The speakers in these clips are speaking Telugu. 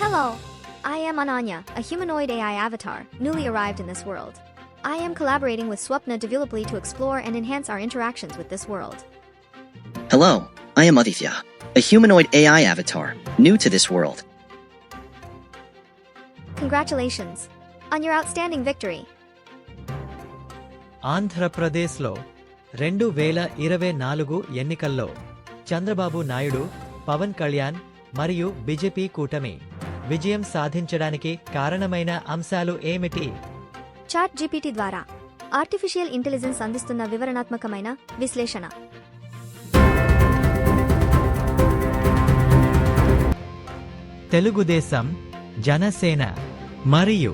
Hello, I am Ananya, a humanoid AI avatar, newly arrived in this world. I am collaborating with Swapna Developly to explore and enhance our interactions with this world. Hello, I am Aditya, a humanoid AI avatar, new to this world. Congratulations on your outstanding victory. ఆంధ్రప్రదేశ్లో 2024 ఎన్నికల్లో చంద్రబాబు నాయుడు, పవన్ కళ్యాణ్ మరియు బీజేపీ కూటమి విజయం సాధించడానికి కారణమైన అంశాలు ఏమిటి? చాట్ జీపీటీ ద్వారా ఆర్టిఫిషియల్ ఇంటెలిజెన్స్ అందిస్తున్న వివరణాత్మకమైన విశ్లేషణ. తెలుగుదేశం, జనసేన మరియు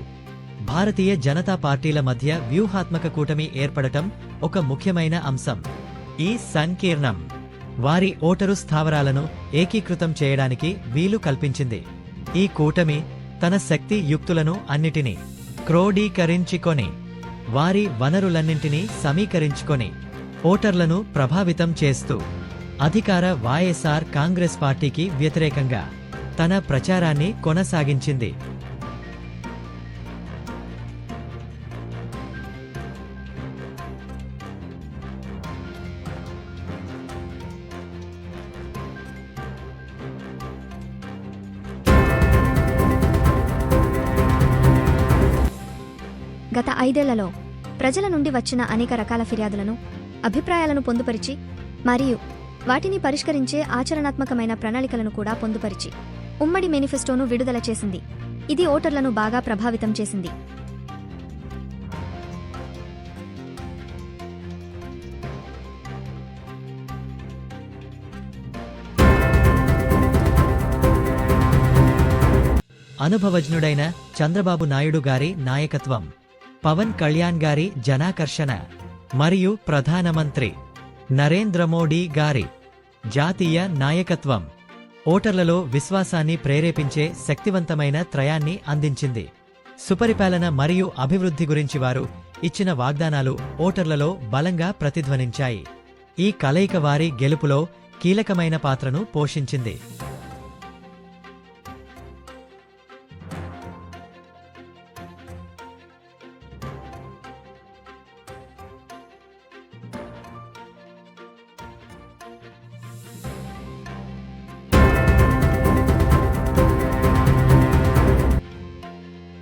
భారతీయ జనతా పార్టీల మధ్య వ్యూహాత్మక కూటమి ఏర్పడటం ఒక ముఖ్యమైన అంశం. ఈ సంకీర్ణం వారి ఓటరు స్థావరాలను ఏకీకృతం చేయడానికి వీలు కల్పించింది. ఈ కూటమి తన శక్తి యుక్తులను అన్నిటినీ క్రోడీకరించుకొని వారి వనరులన్నింటినీ సమీకరించుకొని ఓటర్లను ప్రభావితం చేస్తూ అధికార వైఎస్ఆర్ కాంగ్రెస్ పార్టీకి వ్యతిరేకంగా తన ప్రచారాన్ని కొనసాగించింది. గత 5 ఏళ్లలో ప్రజల నుండి వచ్చిన అనేక రకాల ఫిర్యాదులను, అభిప్రాయాలను పొందుపరిచి మరియు వాటిని పరిష్కరించే ఆచరణాత్మకమైన ప్రణాళికలను కూడా పొందుపరిచి ఉమ్మడి మేనిఫెస్టోను విడుదల చేసింది. ఇది ఓటర్లను బాగా ప్రభావితం చేసింది. అనుభవజ్ఞుడైన చంద్రబాబు నాయుడు గారి నాయకత్వం, పవన్ కళ్యాణ్ గారి జనాకర్షణ మరియు ప్రధానమంత్రి నరేంద్ర మోడీ గారి జాతీయ నాయకత్వం ఓటర్లలో విశ్వాసాన్ని ప్రేరేపించే శక్తివంతమైన త్రయాన్ని అందించింది. సుపరిపాలన మరియు అభివృద్ధి గురించి వారు ఇచ్చిన వాగ్దానాలు ఓటర్లలో బలంగా ప్రతిధ్వనించాయి. ఈ కలయిక వారి గెలుపులో కీలకమైన పాత్రను పోషించింది.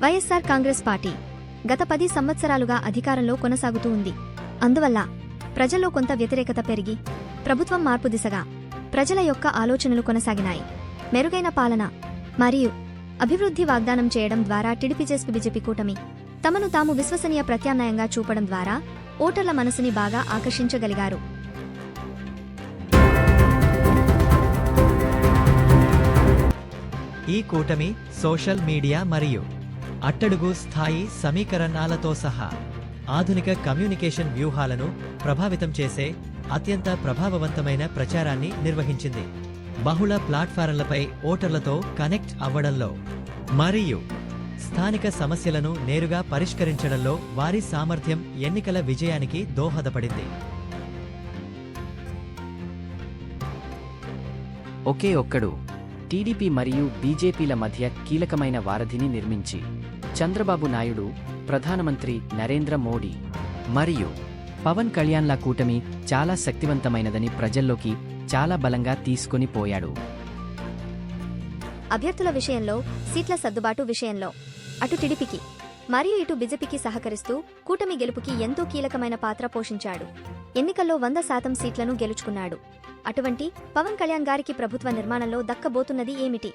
వైఎస్ఆర్ కాంగ్రెస్ పార్టీ గత 10 సంవత్సరాలుగా అధికారంలో కొనసాగుతూ ఉంది. అందువల్ల ప్రజల్లో కొంత వ్యతిరేకత పెరిగి ప్రభుత్వం మార్పు దిశగా ప్రజల యొక్క ఆలోచనలు కొనసాగినాయి. మెరుగైన పాలన మరియు అభివృద్ధి వాగ్దానం చేయడం ద్వారా టీడీపీ-బీజేపీ కూటమి తమను తాము విశ్వసనీయ ప్రత్యామ్నాయంగా చూపడం ద్వారా ఓటర్ల మనసుని బాగా ఆకర్షించగలిగారు. ఈ కూటమి సోషల్ మీడియా మరియు అట్టడుగు స్థాయి సమీకరణాలతో సహా ఆధునిక కమ్యూనికేషన్ వ్యూహాలను ప్రభావితం చేసే అత్యంత ప్రభావవంతమైన ప్రచారాన్ని నిర్వహించింది. బహుళ ప్లాట్ఫారంలపై ఓటర్లతో కనెక్ట్ అవ్వడంలో మరియు స్థానిక సమస్యలను నేరుగా పరిష్కరించడంలో వారి సామర్థ్యం ఎన్నికల విజయానికి దోహదపడింది. ఒకే ఒక్కడు టీడీపీ మరియు బీజేపీల మధ్య కీలకమైన వారధిని నిర్మించి చంద్రబాబు నాయుడు, ప్రధానమంత్రి నరేంద్ర మోడీ మరియు పవన్ కళ్యాణ్ల కూటమి చాలా శక్తివంతమైనదని ప్రజల్లోకి చాలా బలంగా తీసుకొని పోయాడు. అభ్యర్థుల విషయంలో, సీట్ల సర్దుబాటు విషయంలో అటు టీడీపీకి మరియు ఇటు బీజేపీకి సహకరిస్తూ కూటమి గెలుపుకి ఎంతో కీలకమైన పాత్ర పోషించాడు. ఎన్నికల్లో 100% సీట్లను గెలుచుకున్నాడు. అటువంటి పవన్ కళ్యాణ్ గారికి ప్రభుత్వ నిర్మాణంలో దక్కబోతున్నది ఏమిటి?